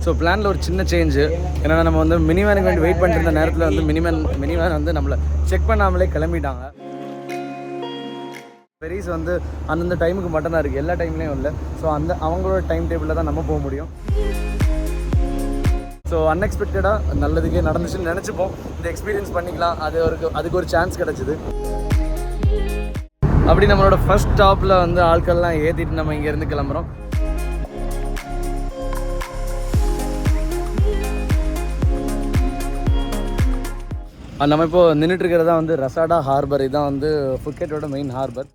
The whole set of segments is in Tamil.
ஸோ பிளானில் ஒரு சின்ன சேஞ்சு என்னென்னா நம்ம வந்து மினிவேனுக்கு வேண்டி வெயிட் பண்ணிட்டு இருந்த நேரத்தில் வந்து மினிவேன் வந்து நம்மளை செக் பண்ணாமலே கிளம்பிட்டாங்க. ஃபெரிஸ் வந்து அந்தந்த டைமுக்கு மட்டும் தான் இருக்குது, எல்லா டைம்லேயும் இல்லை. ஸோ அவங்களோட டைம் டேபிளில் தான் நம்ம போக முடியும். ஸோ அன்எக்ஸ்பெக்டடாக நல்லதுக்கே நடந்துச்சுன்னு நினச்சிப்போம். இந்த எக்ஸ்பீரியன்ஸ் பண்ணிக்கலாம், அதுக்கு ஒரு சான்ஸ் கிடச்சிது. அப்படி நம்மளோட ஃபர்ஸ்ட் ஸ்டாப்பில் வந்து ஆட்கள்லாம் ஏற்றிட்டு நம்ம இங்கேருந்து கிளம்புறோம். நம்ம இப்போது நின்றுட்டு இருக்கிறதா வந்து ரசாடா ஹார்பர். இதுதான் வந்து ஃபுக்கெட்டோட மெயின் ஹார்பர்.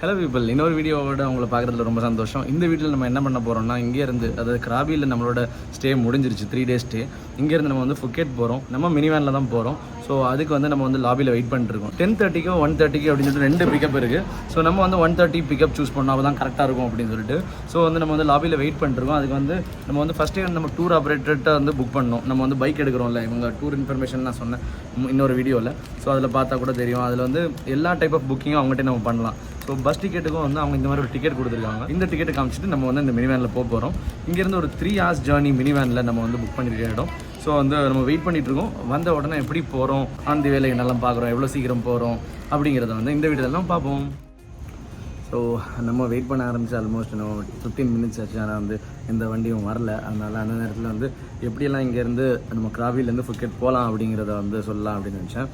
ஹலோ பீப்பிள், இன்னொரு வீடியோவோட உங்களை பார்க்குறதுல ரொம்ப சந்தோஷம். இந்த வீட்டில் நம்ம என்ன பண்ண போகிறோம்னா, இங்கேருந்து அதாவது கிராபியில் நம்மளோட ஸ்டே முடிஞ்சிருச்சு, 3 days ஸ்டே. இங்கேருந்து நம்ம வந்து ஃபுக்கெட் போகிறோம். நம்ம மினிவேனில் தான் போகிறோம். ஸோ அதுக்கு வந்து நம்ம வந்து லாபியில் வெயிட் பண்ணிட்டுருக்கோம். 10:30க்கோ 1:30 அப்படின்னு சொல்லிட்டு 2 பிக்கப் இருக்குது. ஸோ நம்ம வந்து 1:30 பிக்கப் சூஸ் பண்ணோம், அப்போ தான் கரெக்டாக இருக்கும் அப்படின்னு சொல்லிட்டு. ஸோ வந்து நம்ம வந்து லாபியில் வெயிட் பண்ணிட்டுருக்கோம். அதுக்கு வந்து நம்ம வந்து ஃபஸ்ட்டே நம்ம டூர் ஆப்ரேட்டர்கிட்ட வந்து புக் பண்ணோம். நம்ம வந்து பைக் எடுக்கிறோம்ல, இவங்க டூர் இன்ஃபர்மேஷன் நான் சொன்னேன் இன்னொரு வீடியோவில். ஸோ அதில் பார்த்தா கூட தெரியும், அதில் வந்து எல்லா டைப் ஆஃப் புக்கிங்கும் அவங்ககிட்ட நம்ம பண்ணலாம். ஸோ பஸ் டிக்கெட்டுக்கும் வந்து அவங்க இந்த மாதிரி ஒரு டிக்கெட் கொடுத்துருக்காங்க. இந்த டிக்கெட்டை காமிச்சிட்டு நம்ம வந்து இந்த மினிவேனில் போகிறோம். இங்கேருந்து ஒரு 3 hours ஜேர்னி மினிவேனில் நம்ம வந்து புக் பண்ணியிருக்க இடம். ஸோ வந்து நம்ம வெயிட் பண்ணிகிட்ருக்கோம். வந்த உடனே எப்படி போகிறோம், அந்த வேலை என்னெல்லாம் பார்க்குறோம், எவ்வளோ சீக்கிரம் போகிறோம் அப்படிங்கிறத வந்து இந்த வீடியோலாம் பார்ப்போம். ஸோ நம்ம வெயிட் பண்ண ஆரம்பிச்சு ஆல்மோஸ்ட் நம்ம 15 minutes ஆச்சு. ஆனால் வந்து எந்த வண்டியும் வரல. அதனால் அந்த நேரத்தில் வந்து எப்படியெல்லாம் இங்கேருந்து நம்ம கிராபிலேருந்து ஃபுக்கெட் போகலாம் அப்படிங்கிறத வந்து சொல்லலாம் அப்படின்னு நினச்சேன்.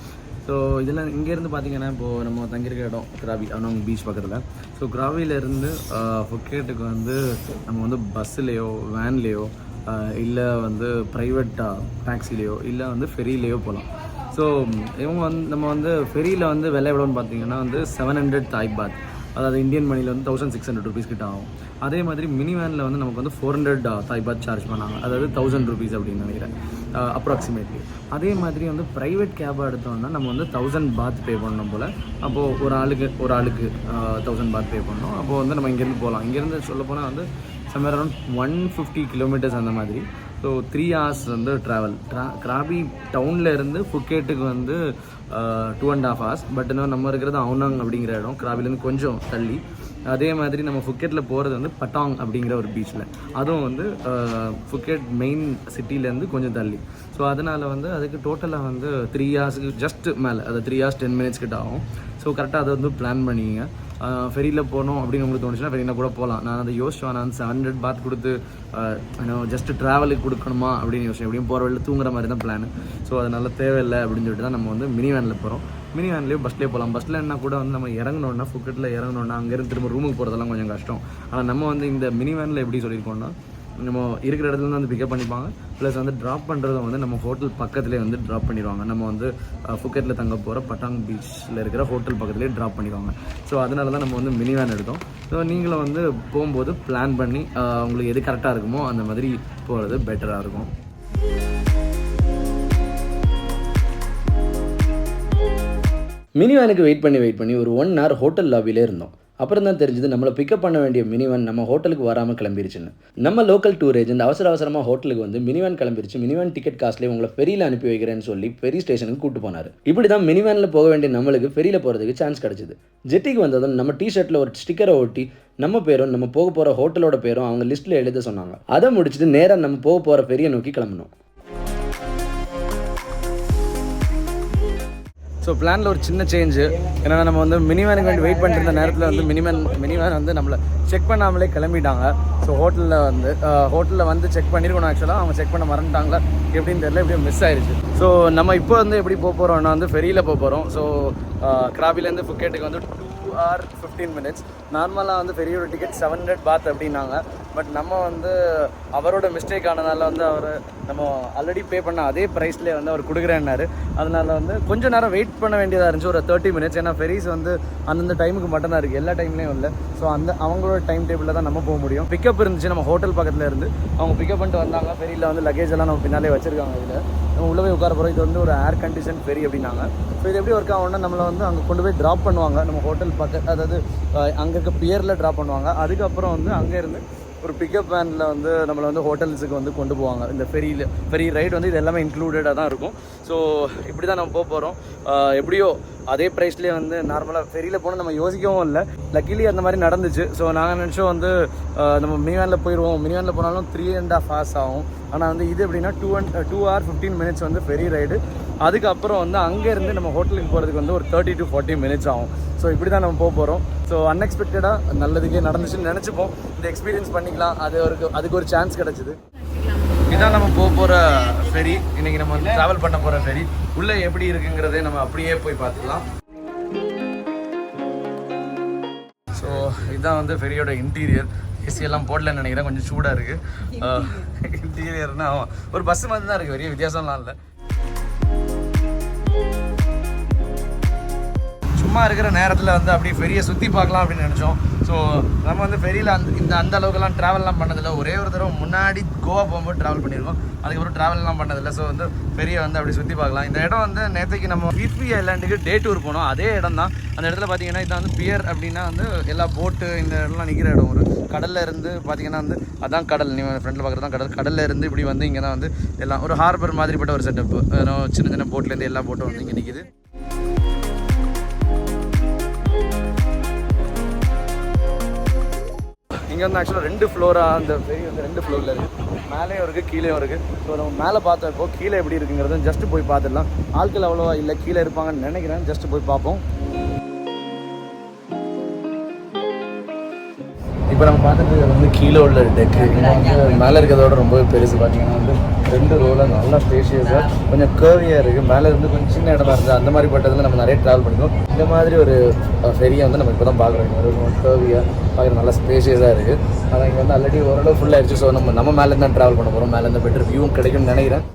ஸோ இதெல்லாம் இங்கேருந்து பார்த்தீங்கன்னா இப்போது நம்ம தங்கியிருக்க இடம் கிராபி, அவங்க பீச் பக்கத்தில். ஸோ கிராபிலேருந்து ஃபுக்கெட்டுக்கு வந்து நம்ம வந்து பஸ்ஸுலேயோ வேன்லேயோ இல்லை வந்து ப்ரைவேட் டாக்ஸிலேயோ இல்லை வந்து ஃபெரிலேயோ போகலாம். ஸோ இவங்க வந்து நம்ம வந்து ஃபெரியில் வந்து விலை எவ்வளோன்னு பார்த்தீங்கன்னா வந்து 700 தாய் பாத், அதாவது இந்தியன் மணியில் வந்து 1600 rupees கிட்ட ஆகும். அதே மாதிரி மினி வேனில் வந்து நமக்கு வந்து 400 தாய் பாத் சார்ஜ் பண்ணாங்க, அதாவது 1000 rupees அப்படின்னு நினைக்கிறேன் அப்ராக்சிமேட்லி. அதே மாதிரி வந்து ப்ரைவேட் கேபாக எடுத்தோம்னா நம்ம வந்து 1000 பாத் பே பண்ணணும் போல். அப்போது ஒரு ஆளுக்கு 1000 பாத் பே பண்ணோம். அப்போது வந்து நம்ம இங்கேருந்து போகலாம். இங்கேருந்து சொல்லப்போனால் வந்து சம்வேர் அரௌண்ட் 150 kilometers அந்த மாதிரி. ஸோ 3 hours வந்து ட்ராவல். கிராபி டவுனில் இருந்து ஃபுக்கெட்டுக்கு வந்து 2.5 hours. பட் இன்னும் நம்ம இருக்கிறது அவுனாங் அப்படிங்கிற இடம், கிராபிலேருந்து கொஞ்சம் தள்ளி. அதே மாதிரி நம்ம ஃபுக்கெட்டில் போகிறது வந்து பட்டாங் அப்படிங்கிற ஒரு பீச்சில், அதுவும் வந்து ஃபுக்கெட் மெயின் சிட்டிலேருந்து கொஞ்சம் தள்ளி. ஸோ அதனால் வந்து அதுக்கு டோட்டலாக வந்து 3 hours ஜஸ்ட் மேலே, அது 3 hours 10 minutes கிட்ட ஆகும். ஸோ கரெக்டாக அதை வந்து பிளான் பண்ணிங்க. ஃபெரியில் போகணும் அப்படின்னு உங்களுக்கு தோணுச்சுன்னா ஃபெரியில் கூட போகலாம். நான் அதை யோசிச்சேன், நான் 700 பாத் கொடுத்து ஜஸ்ட்டு ட்ராவலுக்கு கொடுக்கணுமா அப்படின்னு யோசிச்சேன். எப்படியும் போகிற வழியில் தூங்குற மாதிரி தான் பிளான். ஸோ அதனால் தேவையில்லை அப்படின்னு சொல்லிட்டு தான் நம்ம வந்து மினி வேனில் போகிறோம். மினி வேன்லேயும் பஸ்லேயே போகலாம். பஸ்ஸில் என்ன கூட வந்து நம்ம இறங்கணுன்னா, ஃபுக்கெட்டில் இறங்கணுன்னா அங்கேருந்து திரும்ப ரூமுக்கு போகிறதெல்லாம் கொஞ்சம் கஷ்டம். ஆனால் நம்ம வந்து இந்த மினி வேனில் எப்படி சொல்லியிருக்கோம்னா, நம்ம இருக்கிற இடத்துல வந்து பிக்கப் பண்ணிப்பாங்க, ப்ளஸ் வந்து ட்ராப் பண்ணுறத வந்து நம்ம ஹோட்டல் பக்கத்துலேயே வந்து ட்ராப் பண்ணிடுவாங்க. நம்ம வந்து ஃபுக்கெட்டில் தங்க போகிற பட்டாங் பீச்சில் இருக்கிற ஹோட்டல் பக்கத்துலேயே ட்ராப் பண்ணிடுவாங்க. ஸோ அதனால தான் நம்ம வந்து மினி வேன் எடுத்தோம். ஸோ நீங்களும் வந்து போகும்போது பிளான் பண்ணி உங்களுக்கு எது கரெக்டாக இருக்குமோ அந்த மாதிரி போகிறது பெட்டராக இருக்கும். மினி வேனுக்கு வெயிட் பண்ணி ஒரு 1 hour ஹோட்டல் லாபியிலே இருந்தோம். அப்புறம் தான் தெரிஞ்சது நம்மளை பிக்கப் பண்ண வேண்டிய மினிவேன் நம்ம ஹோட்டலுக்கு வராமல் கிளம்பிருச்சுன்னு. நம்ம லோக்கல் டூர் ஏஜென்ட் அவசரமாக ஹோட்டலுக்கு வந்து மினிவேன் கிளம்பிருச்சு, மினிவேன் டிக்கெட் காஸ்ட்லேயே உங்களை ஃபெரியில் அனுப்பி வைக்கிறேன்னு சொல்லி ஃபெரி ஸ்டேஷனுக்கு கூட்டு போனார். இப்படி தான் மினிவேனில் போக வேண்டிய நம்மளுக்கு ஃபெரியில் போகிறதுக்கு சான்ஸ் கிடச்சிது. ஜெட்டிக்கு வந்ததும் நம்ம டிஷர்ட்டில் ஒரு ஸ்டிக்கரை ஒட்டி நம்ம பேரும் நம்ம போக போகிற ஹோட்டலோட பேரும் அவங்க லிஸ்ட்டில் எழுத சொன்னாங்க. அதை முடிச்சுட்டு நேராக நம்ம போக போகிற ஃபெரியை நோக்கி கிளம்பணும். ஸோ பிளானில் ஒரு சின்ன சேஞ்சு என்னென்னா, நம்ம வந்து மினிவேனுக்கு வேண்டி வெயிட் பண்ணிட்டு இருந்த நேரத்தில் வந்து மினிவேன் வந்து நம்மளை செக் பண்ணாமலே கிளம்பிட்டாங்க. ஸோ ஹோட்டலில் வந்து செக் பண்ணியிருக்கணும். ஆக்சுவலாக அவங்க செக் பண்ண மறந்துட்டாங்களா எப்படின்னு தெரியல, எப்படியும் மிஸ் ஆயிடுச்சு. ஸோ நம்ம இப்போ வந்து எப்படி போக போகிறோம்னா வந்து ஃபெரியில் போக போகிறோம். ஸோ கிராபிலேருந்து ஃபுக்கெட்டுக்கு வந்து 2 hours 15 minutes. நார்மலாக வந்து ஃபெரியோட டிக்கெட் 700 பாத் அப்படின்னாங்க. பட் நம்ம வந்து அவரோட மிஸ்டேக் ஆனதால் வந்து அவர் நம்ம ஆல்ரெடி பே பண்ண அதே ப்ரைஸ்லேயே வந்து அவர் கொடுக்குறேன்னாரு. அதனால் வந்து கொஞ்சம் நேரம் வெயிட் பண்ண வேண்டியதாக இருந்துச்சு, ஒரு 30 minutes. ஏன்னா ஃபெரிஸ் வந்து அந்தந்த டைமுக்கு மட்டும்தான் இருக்குது, எல்லா டைம்லேயும் இல்லை. ஸோ அவங்களோட டைம் டேபிளில் தான் நம்ம போக முடியும். பிக்கப் இருந்துச்சு நம்ம ஹோட்டல் பக்கத்தில் இருந்து, அவங்க பிக்கப் பண்ணிட்டு வந்தாங்க. ஃபெரியில் வந்து லக்கேஜ் எல்லாம் நம்ம பின்னாலே வச்சுருக்காங்க. இதில் நம்ம உள்ளே உட்கார போகிறோம். இது வந்து ஒரு ஏர் கண்டிஷன் ஃபெரி அப்படின்னாங்க. ஸோ இது எப்படி ஒர்க் ஆகும்னா, நம்மளை வந்து அங்கே கொண்டு போய் ட்ராப் பண்ணுவாங்க நம்ம ஹோட்டல் பக்கம், அதாவது அங்கே இருக்க பியரில் ட்ராப் பண்ணுவாங்க. அதுக்கப்புறம் வந்து அங்கே இருந்து ஒரு பிக்கப் வேனில் வந்து நம்மளை வந்து ஹோட்டல்ஸுக்கு வந்து கொண்டு போவாங்க. இந்த ஃபெரி ரைடு வந்து இது எல்லாமே இன்க்ளூடடாக தான் இருக்கும். ஸோ இப்படி தான் நம்ம போக போகிறோம். எப்படியோ அதே ப்ரைஸ்லேயே வந்து நார்மலாக ஃபெரியில் போனால் நம்ம யோசிக்கவும் இல்லை. லக்கிலி அந்த மாதிரி நடந்துச்சு. ஸோ நாங்கள் நினச்சோம் வந்து நம்ம மினி வேனில் போயிடுவோம். மினி வேனில் போனாலும் 3.5 hours ஆகும். ஆனால் வந்து இது எப்படின்னா 2 hours 15 minutes வந்து ஃபெரி ரைடு. அதுக்கப்புறம் வந்து அங்கேருந்து நம்ம ஹோட்டலுக்கு போகிறதுக்கு வந்து ஒரு 30 to 40 minutes ஆகும். ஸோ இப்படி தான் நம்ம போக போகிறோம். ஸோ அன்எக்ஸ்பெக்டடாக நல்லதுக்கே நடந்துச்சுன்னு நினச்சிப்போம். இந்த எக்ஸ்பீரியன்ஸ் பண்ணிக்கலாம், அதுக்கு ஒரு சான்ஸ் கிடச்சிது. இதான் நம்ம போகிற ஃபெரி. இன்றைக்கி நம்ம ட்ராவல் பண்ண போகிற ஃபெரி. உள்ளே எப்படி இருக்குங்கிறதே நம்ம அப்படியே போய் பார்த்துக்கலாம். ஸோ இதுதான் வந்து ஃபெரியோட இன்டீரியர். ஏசியெல்லாம் போடலன்னு நினைக்கிறேன், கொஞ்சம் சூடாக இருக்குது. இன்டீரியர்னா ஒரு பஸ் மாதிரி தான் இருக்குது, பெரிய வித்தியாசம்லாம் இல்லை. சும்மா இருக்கிற நேரத்தில் வந்து அப்படியே ஃபெரியை சுற்றி பார்க்கலாம் அப்படின்னு நினச்சோம். ஸோ நம்ம வந்து ஃபெரியில் அந்த அளவுக்குலாம் ட்ராவல்லாம் பண்ணதில்லை. ஒரே ஒரு தடவை முன்னாடி கோவா போகும்போது ட்ராவல் பண்ணியிருக்கோம். அதுக்கப்புறம் ட்ராவல்லாம் பண்ணதில்லை. ஸோ வந்து ஃபெரியை வந்து அப்படி சுற்றி பார்க்கலாம். இந்த இடம் வந்து நேற்றுக்கு நம்ம விபி ஐலாண்டுக்கு டே டூர் போனோம். அதே இடம் தான். அந்த இடத்துல பார்த்தீங்கன்னா இதான் வந்து பியர் அப்படின்னா வந்து எல்லா போட்டு இந்த இடம்லாம் நிற்கிற இடம். ஒரு கடலில் இருந்து பார்த்தீங்கன்னா வந்து அதான் கடல். நீங்கள் ஃப்ரெண்டில் பார்க்குறது தான் கடல். கடலில் இருந்து இப்படி வந்து இங்கே தான் வந்து எல்லாம் ஒரு ஹார்பர் மாதிரிப்பட்ட ஒரு செட்டப்பு. சின்ன சின்ன போட்லேருந்து எல்லா போட்டும் வந்து இங்கே நிற்கிது. இங்கே வந்து ஆக்சுவலாக 2 ஃப்ளோராக அந்த ஃபெரி வந்து 2 ஃப்ளோரில் இருக்குது. மேலேயும் இருக்குது, கீழேயும் இருக்குது. ஸோ நம்ம மேலே பார்த்தப்போ கீழே எப்படி இருக்குங்கிறத ஜஸ்ட்டு போய் பார்த்துடலாம். ஆட்கள் அவ்வளோவா இல்லை, கீழே இருப்பாங்கன்னு நினைக்கிறேன். ஜஸ்ட்டு போய் பார்ப்போம். இப்போ நம்ம பார்த்துட்டு வந்து கீழே உள்ள டெக்கு வந்து மேலே இருக்கிறதோட ரொம்பவே பெருசு. பார்த்தீங்கன்னா வந்து 2 ரோவில் நல்லா ஸ்பேஷியஸாக கொஞ்சம் கேர்வியாக இருக்குது. மேலே இருந்து கொஞ்சம் சின்ன இடமா இருக்குது. அந்த மாதிரி பட்டதில் நம்ம நிறைய ட்ராவல் பண்ணிக்கோம். இந்த மாதிரி ஒரு ஃபெரியை வந்து நம்ம இப்போ தான் பார்க்குறோம். ஒரு கேர்வியாக பார்க்குற நல்லா ஸ்பேஷியஸாக இருக்குது. ஆனால் இங்கே வந்து ஆல்ரெடி ஓரளவு ஃபுல் ஆயிடுச்சு. ஸோ நம்ம மேலேருந்து தான் ட்ராவல் பண்ண போகிறோம். மேலேருந்து பெட்டர் வியூவும் கிடைக்கும்னு நினைக்கிறேன்.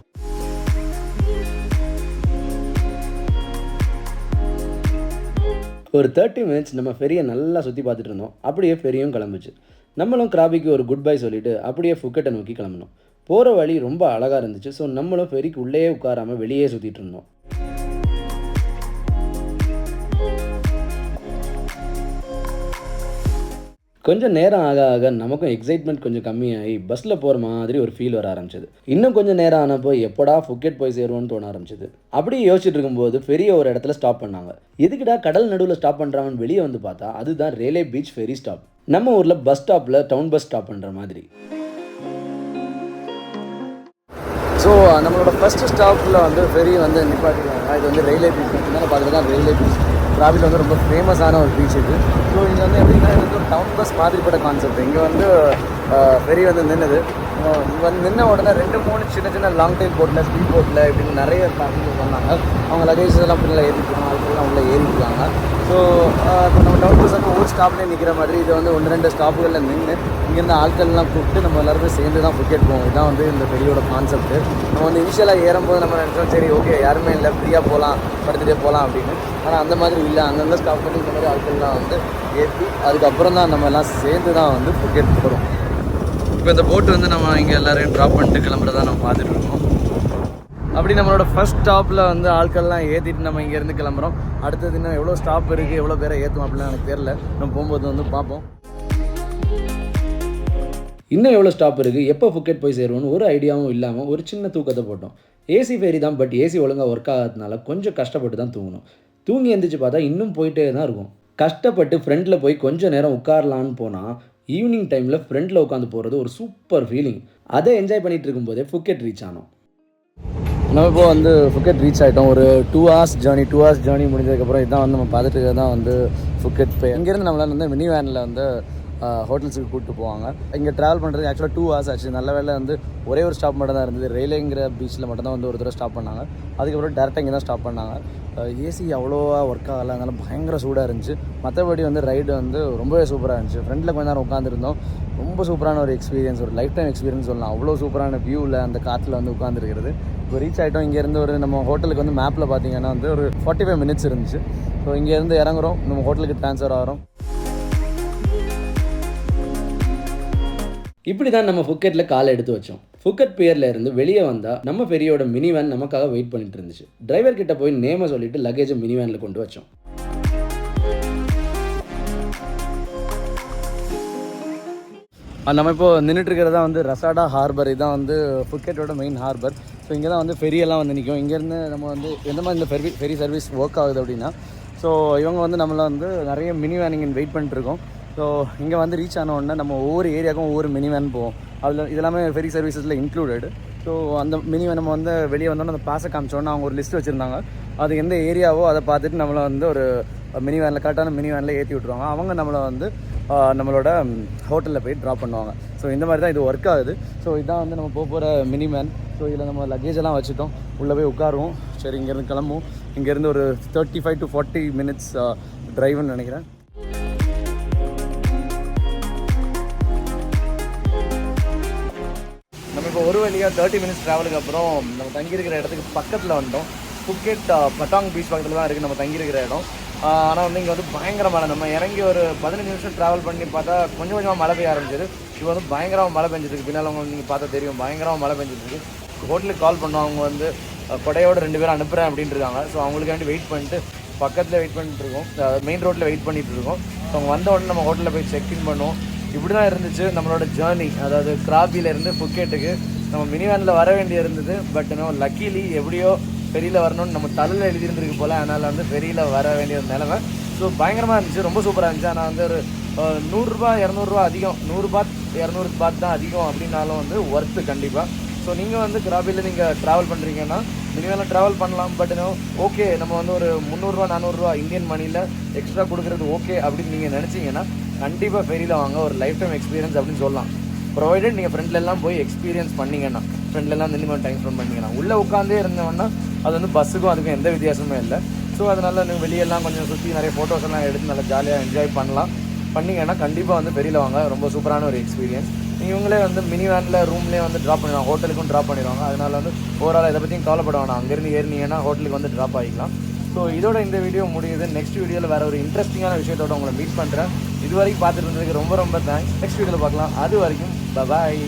ஒரு 30 minutes நம்ம ஃபெரியை நல்லா சுற்றி பார்த்துட்டு இருந்தோம். அப்படியே ஃபெரியும் கிளம்புச்சு. நம்மளும் கிராபிக்கு ஒரு குட் பை சொல்லிவிட்டு அப்படியே ஃபுக்கெட்டை நோக்கி கிளம்பினோம். போகிற வழி ரொம்ப அழகாக இருந்துச்சு. ஸோ நம்மளும் ஃபெரிக்கு உள்ளே உட்காராமல் வெளியே சுற்றிட்டு இருந்தோம். கொஞ்சம் நேரம் ஆக ஆக நமக்கும் எக்ஸைட்மெண்ட் கொஞ்சம் கம்மியாகி பஸ்ஸில் போகிற மாதிரி ஒரு ஃபீல் வர ஆரம்பிச்சது. இன்னும் கொஞ்சம் நேரம் ஆனப்போ எப்படா ஃபுக்கெட் போய் சேருவோன்னு தோண ஆரம்பிச்சது. அப்படியே யோசிச்சுட்டு இருக்கும்போது ஃபெரியை ஒரு இடத்துல ஸ்டாப் பண்ணாங்க. எதுக்குடா கடல் நடுவில் ஸ்டாப் பண்ணுறாங்கன்னு வெளியே வந்து பார்த்தா அதுதான் ரேலே பீச் ஃபெரி ஸ்டாப். நம்ம ஊரில் பஸ் ஸ்டாப்பில் டவுன் பஸ் ஸ்டாப் பண்ணுற மாதிரி. ஸோ நம்மளோட ஃபஸ்ட்டு ஸ்டாப்பில் வந்து ஃபெரி வந்து நிப்பாட்டிருக்காங்க. இது வந்து ரயில்வே பீச் மட்டும்தான் பார்த்துட்டு தான் ரயில்வே பீச். கிராபியில் வந்து ரொம்ப ஃபேமஸான ஒரு பீச் இது. ஸோ இங்கே வந்து எப்படின்னா இது வந்து ஒரு டவுன் பஸ் மாதிரிப்பட்ட கான்செப்ட். இங்கே வந்து ஃபெரி வந்து நின்றுது. வந்து நின்ன உடனே 2-3 சின்ன லாங் டைம் போட்டில் ஸ்பீட் போட்டில் இப்படின்னு நிறைய பேசஞ்சர்ஸ் வந்தாங்க. அவங்க லகேஜ் எல்லாம் பின்னால் ஏறிக்கலாம், ஆட்கள்லாம் உள்ளே ஏறிருக்காங்க. ஸோ இப்போ நம்ம டவுன் பஸ் வந்து ஒவ்வொரு ஸ்டாப்லேயே நிற்கிற மாதிரி இது வந்து 1-2 ஸ்டாப்புகளில் நின்று இங்கேருந்து ஆட்கள்லாம் கூப்பிட்டு நம்ம எல்லாருமே சேர்ந்து தான் ஃபுக்கெட் போவோம். இதுதான் வந்து இந்த ஃபெரியோட கான்செப்ட். நம்ம வந்து இனிஷியலாக ஏறும்போது நம்ம நினச்சோம் சரி ஓகே யாருமே இல்லை, ஃப்ரீயாக போகலாம், படுத்துகிட்டே போகலாம் அப்படின்னு. ஆனால் அந்த மாதிரி இல்லை. அங்கங்கே ஸ்டாப் பண்ணி இந்த மாதிரி ஆட்கள்லாம் வந்து ஏற்றி அதுக்கப்புறம் தான் நம்ம எல்லாம் சேர்ந்து தான் வந்து ஃபுக்கெட் போகிறோம். இப்போ இந்த போட்டு வந்து நம்ம இங்கே எல்லோரையும் ட்ராப் பண்ணிட்டு கிளம்புறதா நம்ம பார்த்துட்டு இருக்கோம். அப்படி நம்மளோட ஃபஸ்ட் ஸ்டாப்பில் வந்து ஆட்கள்லாம் ஏற்றிட்டு நம்ம இங்கேருந்து கிளம்புறோம். அடுத்தது இன்னும் எவ்வளோ ஸ்டாப் இருக்குது, எவ்வளோ பேரை ஏற்றும் அப்படின்னு எனக்கு தெரியல. நம்ம போகும்போது வந்து பார்ப்போம். இன்னும் எவ்வளோ ஸ்டாப் இருக்குது, எப்போ ஃபுக்கெட் போய் சேருவோன்னு ஒரு ஐடியாவும் இல்லாமல் ஒரு சின்ன தூக்கத்தை போட்டோம். ஏசி ஃபெரி தான், பட் ஏசி ஒழுங்காக ஒர்க் ஆகாததுனால கொஞ்சம் கஷ்டப்பட்டு தான் தூங்கணும். தூங்கி எழுந்திரிச்சு பார்த்தா இன்னும் போயிட்டே தான் இருக்கும். கஷ்டப்பட்டு ஃப்ரெண்டில் போய் கொஞ்சம் நேரம் உட்காரலான்னு போனால் ஈவினிங் டைமில் ஃப்ரெண்டில் உட்காந்து போகிறது ஒரு சூப்பர் ஃபீலிங். அதை என்ஜாய் பண்ணிகிட்டு இருக்கும்போதே ஃபுக்கெட் ரீச் ஆனோம். நம்ம இப்போ வந்து ஃபுக்கெட் ரீச் ஆகிட்டோம். ஒரு 2 hours ஜேர்னி முடிஞ்சதுக்கப்புறம் இதான் வந்து நம்ம பார்த்துட்டு தான் வந்து ஃபுக்கெட் போய் இங்கேருந்து நம்மளால் வந்து மினி வேனில் வந்து ஹோட்டல்ஸுக்கு கூப்பிட்டு போவாங்க. இங்கே ட்ராவல் பண்ணுறதுக்கு ஆக்சுவலாக 2 hours ஆச்சு. நல்ல வேலை வந்து ஒரே ஒரு ஸ்டாப் மட்டும் தான் இருந்தது. ரயிலேங்கிற பீச்சில் மட்டும்தான் வந்து ஒரு தடவை ஸ்டாப் பண்ணாங்க. அதுக்கப்புறம் டேரெக்டாக இங்கே தான் ஸ்டாப் பண்ணாங்க. ஏசி அவ்வளோவா ஒர்க் ஆகலை, அதனால் பயங்கர சூடாக இருந்துச்சு. மற்றபடி வந்து ரைடு வந்து ரொம்பவே சூப்பராக இருந்துச்சு. ஃப்ரெண்டில் கொஞ்ச நேரம் உட்காந்துருந்தோம். ரொம்ப சூப்பரான ஒரு எக்ஸ்பீரியன்ஸ், ஒரு லைஃப் டைம் எக்ஸ்பீரியன்ஸ் சொல்லலாம். அவ்வளோ சூப்பரான வியூவில் அந்த காற்றுல வந்து உட்காந்துருக்கிறது. இப்போ ரீச் ஆகிட்டோம். இங்கேருந்து ஒரு நம்ம ஹோட்டலுக்கு வந்து மேப்பில் பார்த்தீங்கன்னா வந்து ஒரு 45 minutes இருந்துச்சு. ஸோ இங்கேருந்து இறங்குறோம், நம்ம ஹோட்டலுக்கு ட்ரான்ஸ்ஃபர் ஆகிறோம். இப்படி தான் நம்ம ஃபுக்கெட்டில் காலை எடுத்து வச்சோம். ஃபுக்கெட் பியரில் இருந்து வெளியே வந்தால் நம்ம ஃபெரியோட மினி வேன் நமக்காக வெயிட் பண்ணிட்டு இருந்துச்சு. டிரைவர் கிட்ட போய் நேமை சொல்லிட்டு லக்கேஜை மினி வேனில் கொண்டு வச்சோம். நம்ம இப்போ நின்றுட்டு இருக்கிறதா வந்து ரசாடா ஹார்பர். இதுதான் வந்து ஃபுக்கெட்டோட மெயின் ஹார்பர். ஸோ இங்கே தான் வந்து ஃபெரியெல்லாம் வந்து நிற்கும். இங்கேருந்து நம்ம வந்து எந்த மாதிரி இந்த ஃபெரி சர்வீஸ் ஒர்க் ஆகுது அப்படின்னா, ஸோ இவங்க வந்து நம்மளை வந்து நிறைய மினி வேன் இங்கே வெயிட் பண்ணிட்டுருக்கோம். ஸோ இங்கே வந்து ரீச் ஆன உடனே நம்ம ஒவ்வொரு ஏரியாவுக்கும் ஒவ்வொரு மினி வேன் போவோம். அதில் இதெல்லாமே ஃபெரி சர்வீஸஸில் இன்க்ளூடட். ஸோ அந்த மினி வேன் நம்ம வந்து வெளியே வந்தோன்னே அந்த பாஸை காமிச்சோன்னா அவங்க ஒரு லிஸ்ட் வச்சுருந்தாங்க. அது எந்த ஏரியாவோ அதை பார்த்துட்டு நம்மளை வந்து ஒரு மினி வேனில் கரெக்டான மினி வேனில் ஏற்றி விட்ருவாங்க. அவங்க நம்மளை வந்து நம்மளோட ஹோட்டலில் போய் ட்ராப் பண்ணுவாங்க. ஸோ இந்த மாதிரி தான் இது ஒர்க் ஆகுது. ஸோ இதுதான் வந்து நம்ம போகிற மினி வேன். ஸோ இதில் நம்ம லக்கேஜ் எல்லாம் வச்சுட்டோம், உள்ளே போய் உட்காருவோம். சரி, இங்கேருந்து கிளம்புவோம். இங்கேருந்து ஒரு 35 to 40 minutes ட்ரைவ்னு நினைக்கிறேன். நம்ம இப்போ ஒரு வழியாக 30 minutes ட்ராவலுக்கு அப்புறம் நம்ம தங்கியிருக்கிற இடத்துக்கு பக்கத்தில் வந்துட்டோம். புக்கெட் பட்டாங் பீச் பக்கத்தில் தான் இருக்குது நம்ம தங்கியிருக்கிற இடம். ஆனால் வந்து இங்கே வந்து பயங்கர மழை. நம்ம இறங்கி ஒரு 15 நிமிஷம் ட்ராவல் பண்ணி பார்த்தா கொஞ்சம் கொஞ்சமாக மழை பெய்ய ஆரம்பிச்சிது. இப்போ வந்து பயங்கரமாக மழை பெஞ்சிருக்கு. பின்னால் அவங்க நீங்கள் பார்த்தா தெரியும், பயங்கரமாக மழை பெஞ்சிருக்கு. ஹோட்டலுக்கு கால் பண்ணோம். அவங்க வந்து கொடையோடு 2 பேரும் அனுப்புகிறேன் அப்படின்ட்டு இருக்காங்க. ஸோ அவங்களுக்கு வேண்டி வெயிட் பண்ணிட்டு பக்கத்தில் வெயிட் பண்ணிட்டு இருக்கோம். மெயின் ரோட்டில் வெயிட் பண்ணிகிட்டு இருக்கோம். ஸோ அவங்க வந்த உடனே நம்ம ஹோட்டலில் போய் செக்இன் பண்ணுவோம். இப்படி தான் இருந்துச்சு நம்மளோட ஜேர்னி. அதாவது கிராபியிலேருந்து புக்கெட்டுக்கு நம்ம மினி வேனில் வர வேண்டி இருந்தது. பட் நம்ம லக்கிலி எப்படியோ ஃபெரியில் வரணும்னு நம்ம தலையில் எழுதியிருந்துருக்கு போல். அதனால் வந்து ஃபெரியில் வர வேண்டிய நிலைமை. ஸோ பயங்கரமாக இருந்துச்சு, ரொம்ப சூப்பராக இருந்துச்சு. ஆனால் வந்து ஒரு 100 ரூபா 200 ரூபா அதிகம், 100 பாத் 200 பாத் தான் அதிகம் அப்படின்னாலும் வந்து ஒர்த்து கண்டிப்பாக. ஸோ நீங்கள் வந்து கிராபியில் நீங்கள் ட்ராவல் பண்ணுறீங்கன்னா மினிமம் ட்ராவல் பண்ணலாம். பட் ஓகே, நம்ம வந்து ஒரு 300 ரூபா 400 ரூபா இந்தியன் மணியில் எக்ஸ்ட்ரா கொடுக்குறது ஓகே அப்படின்னு நீங்கள் நினச்சிங்கன்னா கண்டிப்பாக ஃபெரியில் வாங்க. ஒரு லைஃப் டைம் எக்ஸ்பீரியன்ஸ் அப்படின்னு சொல்லலாம். ப்ரொவைடட் நீங்கள் ஃப்ரெண்ட்லெல்லாம் போய் எக்ஸ்பீரியன்ஸ் பண்ணிங்கன்னா, ஃப்ரெண்ட்லெல்லாம் நின்று டைம் ஸ்பெண்ட் பண்ணிங்கன்னா. உள்ளே உட்காந்தே இருந்தோம்னா அது வந்து பஸ்ஸுக்கும் அதுக்கும் எந்த வித்தியாசமுமே இல்லை. ஸோ அதனால் நீங்கள் வெளியெல்லாம் கொஞ்சம் சுற்றி நிறைய ஃபோட்டோஸ் எல்லாம் எடுத்து நல்லா ஜாலியாக என்ஜாய் பண்ணலாம். பண்ணிங்கன்னா கண்டிப்பாக வந்து ஃபெரியில் வாங்க. ரொம்ப சூப்பரான ஒரு எக்ஸ்பீரியன்ஸ். இவங்களே வந்து மினி வேனில் ரூம்லேயே வந்து ட்ராப் பண்ணிடுவாங்க, ஹோட்டலுக்கும் ட்ராப் பண்ணிடுவாங்க. அதனால் வந்து ஓவரால் இதை பற்றியும் கவலைப்பட வேணாம். அங்கேருந்து ஏறினீங்கன்னா ஹோட்டலுக்கு வந்து ட்ராப் ஆகிக்கலாம். ஸோ இதோட இந்த வீடியோ முடியுது. நெக்ஸ்ட் வீடியோவில் வேறு ஒரு இன்ட்ரெஸ்டிங்கான விஷயத்தோட உங்களை மீட் பண்ணுறேன். இது வரைக்கும் பார்த்துட்டு இருந்ததுக்கு ரொம்ப ரொம்ப தேங்க்ஸ். நெக்ஸ்ட் வீடியோவில் பார்க்கலாம். அது வரைக்கும் பாய்.